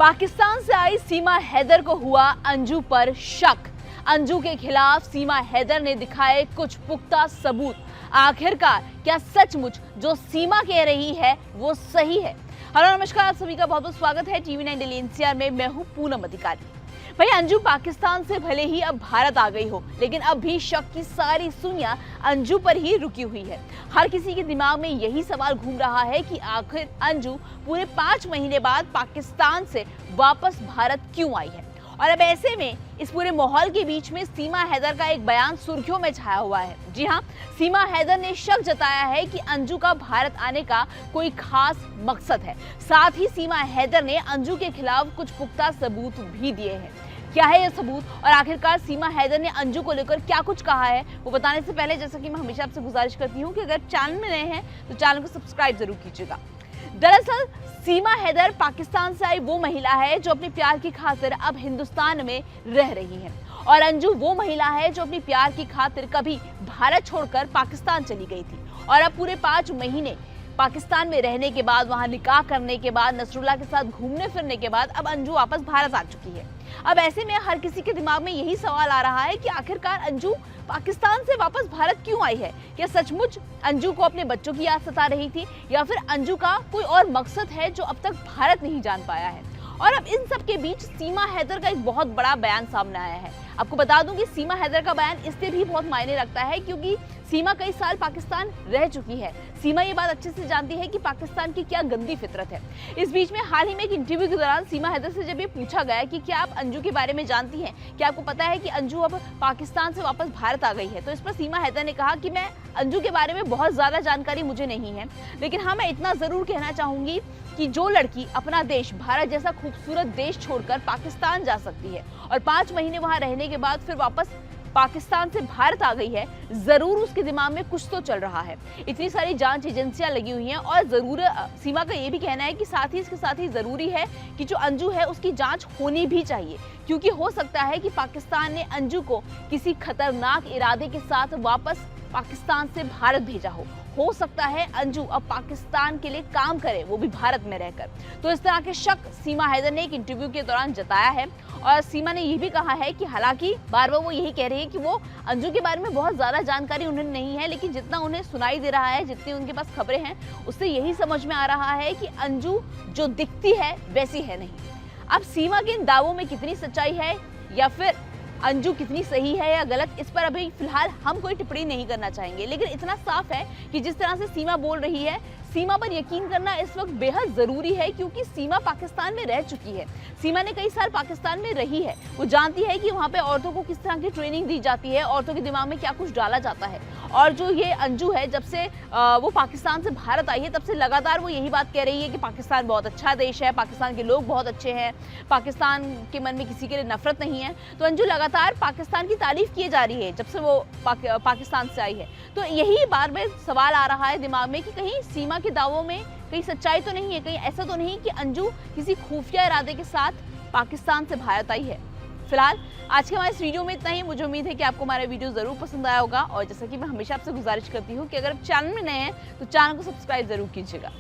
पाकिस्तान से आई सीमा हैदर को हुआ अंजू पर शक। अंजू के खिलाफ सीमा हैदर ने दिखाए कुछ पुख्ता सबूत। आखिरकार क्या सचमुच जो सीमा कह रही है वो सही है? हेलो नमस्कार, आप सभी का बहुत बहुत स्वागत है TV9 डेली एनसीआर में। मैं हूं पूनम अधिकारी। भाई, अंजू पाकिस्तान से भले ही अब भारत आ गई हो, लेकिन अब भी शक की सारी सुइयां अंजू पर ही रुकी हुई है। हर किसी के दिमाग में यही सवाल घूम रहा है कि आखिर अंजू पूरे 5 महीने बाद पाकिस्तान से वापस भारत क्यों आई है। और अब ऐसे में इस पूरे माहौल के बीच में सीमा हैदर का एक बयान सुर्खियों में छाया हुआ है। जी हां, सीमा हैदर ने शक जताया है कि अंजू का भारत आने का कोई खास मकसद है। साथ ही सीमा हैदर ने अंजू के खिलाफ कुछ पुख्ता सबूत भी दिए हैं। क्या है ये सबूत और आखिरकार सीमा हैदर ने अंजू को लेकर क्या कुछ कहा है, वो बताने से पहले जैसा कि मैं हमेशा आपसे गुजारिश करती हूँ कि अगर चैनल में नए हैं तो चैनल को सब्सक्राइब जरूर कीजिएगा। दरअसल सीमा हैदर पाकिस्तान से आई वो महिला है जो अपने प्यार की खातिर अब हिंदुस्तान में रह रही है, और अंजू वो महिला है जो अपने प्यार की खातिर कभी भारत छोड़कर पाकिस्तान चली गई थी, और अब पूरे 5 महीने पाकिस्तान में रहने के बाद, वहां निकाह करने के बाद, नसरुल्लाह के साथ घूमने फिरने के बाद अब अंजू वापस भारत आ चुकी है। अब ऐसे में हर किसी के दिमाग में यही सवाल आ रहा है कि आखिरकार अंजू पाकिस्तान से वापस भारत क्यों आई है? क्या सचमुच अंजू को अपने बच्चों की याद सता रही थी, या फिर अंजू का कोई और मकसद है जो अब तक भारत नहीं जान पाया है? और अब इन सब के बीच सीमा हैदर का एक बहुत बड़ा बयान सामने आया है। आपको बता दूं कि सीमा हैदर का बयान इससे भी बहुत मायने रखता है क्योंकि सीमा कई साल पाकिस्तान रह चुकी है। सीमा ये बात अच्छे से जानती है कि पाकिस्तान की क्या गंदी फितरत है। इस बीच में हाल ही में एक इंटरव्यू के दौरान सीमा हैदर से जब ये पूछा गया कि क्या आप अंजू के बारे में जानती हैं, क्या आपको पता है कि अंजू अब पाकिस्तान से वापस भारत आ गई है, तो इस पर सीमा हैदर ने कहा कि मैं अंजू के बारे में बहुत ज्यादा जानकारी मुझे नहीं है, लेकिन हाँ, मैं इतना जरूर कहना चाहूंगी कि जो लड़की अपना देश, भारत जैसा खूबसूरत देश छोड़कर पाकिस्तान जा सकती है और 5 महीने वहां रहने के बाद फिर वापस पाकिस्तान से भारत आ गई है, जरूर उसके दिमाग में कुछ तो चल रहा है। इतनी सारी जांच एजेंसियां लगी हुई हैं, और जरूर सीमा का ये भी कहना है कि इसके साथ ही जरूरी है कि जो अंजू है उसकी जांच होनी भी चाहिए, क्योंकि हो सकता है कि पाकिस्तान ने अंजू को किसी खतरनाक इरादे के साथ वापस पाकिस्तान से भारत भेजा हो सकता है अंजू अब पाकिस्तान के लिए काम करे, वो भी भारत में रहकर। तो इस तरह के शक सीमा हैदर ने एक इंटरव्यू के दौरान जताया है, और सीमा ने यह भी कहा है कि हालांकि बार बार वो यही कह रही है कि वो अंजू के बारे में बहुत ज्यादा जानकारी उन्हें नहीं है, लेकिन जितना उन्हें सुनाई दे रहा है, जितनी उनके पास खबरें हैं, उससे यही समझ में आ रहा है कि अंजू जो दिखती है वैसी है नहीं। अब सीमा के इन दावों में कितनी सच्चाई है, या फिर अंजू कितनी सही है या गलत, इस पर अभी फिलहाल हम कोई टिप्पणी नहीं करना चाहेंगे, लेकिन इतना साफ है कि जिस तरह से सीमा बोल रही है, सीमा पर यकीन करना इस वक्त बेहद जरूरी है, क्योंकि सीमा पाकिस्तान में रह चुकी है। सीमा ने कई साल पाकिस्तान में रही है, वो जानती है कि वहाँ पे औरतों को किस तरह की ट्रेनिंग दी जाती है, औरतों के दिमाग में क्या कुछ डाला जाता है। और जो ये अंजू है, जब से वो पाकिस्तान से भारत आई है, तब से लगातार वो यही बात कह रही है कि पाकिस्तान बहुत अच्छा देश है, पाकिस्तान के लोग बहुत अच्छे हैं, पाकिस्तान के मन में किसी के लिए नफरत नहीं है। तो अंजू लगातार पाकिस्तान की तारीफ किए जा रही है जब से वो पाकिस्तान से आई है। तो यही बार बार सवाल आ रहा है दिमाग में कि कहीं सीमा के दावों में कहीं सच्चाई तो नहीं है, कहीं ऐसा तो नहीं कि अंजू किसी खुफिया इरादे के साथ पाकिस्तान से भारत आई है। फिलहाल आज के हमारे इस वीडियो में इतना ही। मुझे उम्मीद है कि आपको हमारा वीडियो जरूर पसंद आया होगा, और जैसा कि मैं हमेशा आपसे गुजारिश करती हूँ कि अगर आप चैनल में नए हैं तो चैनल को सब्सक्राइब जरूर कीजिएगा।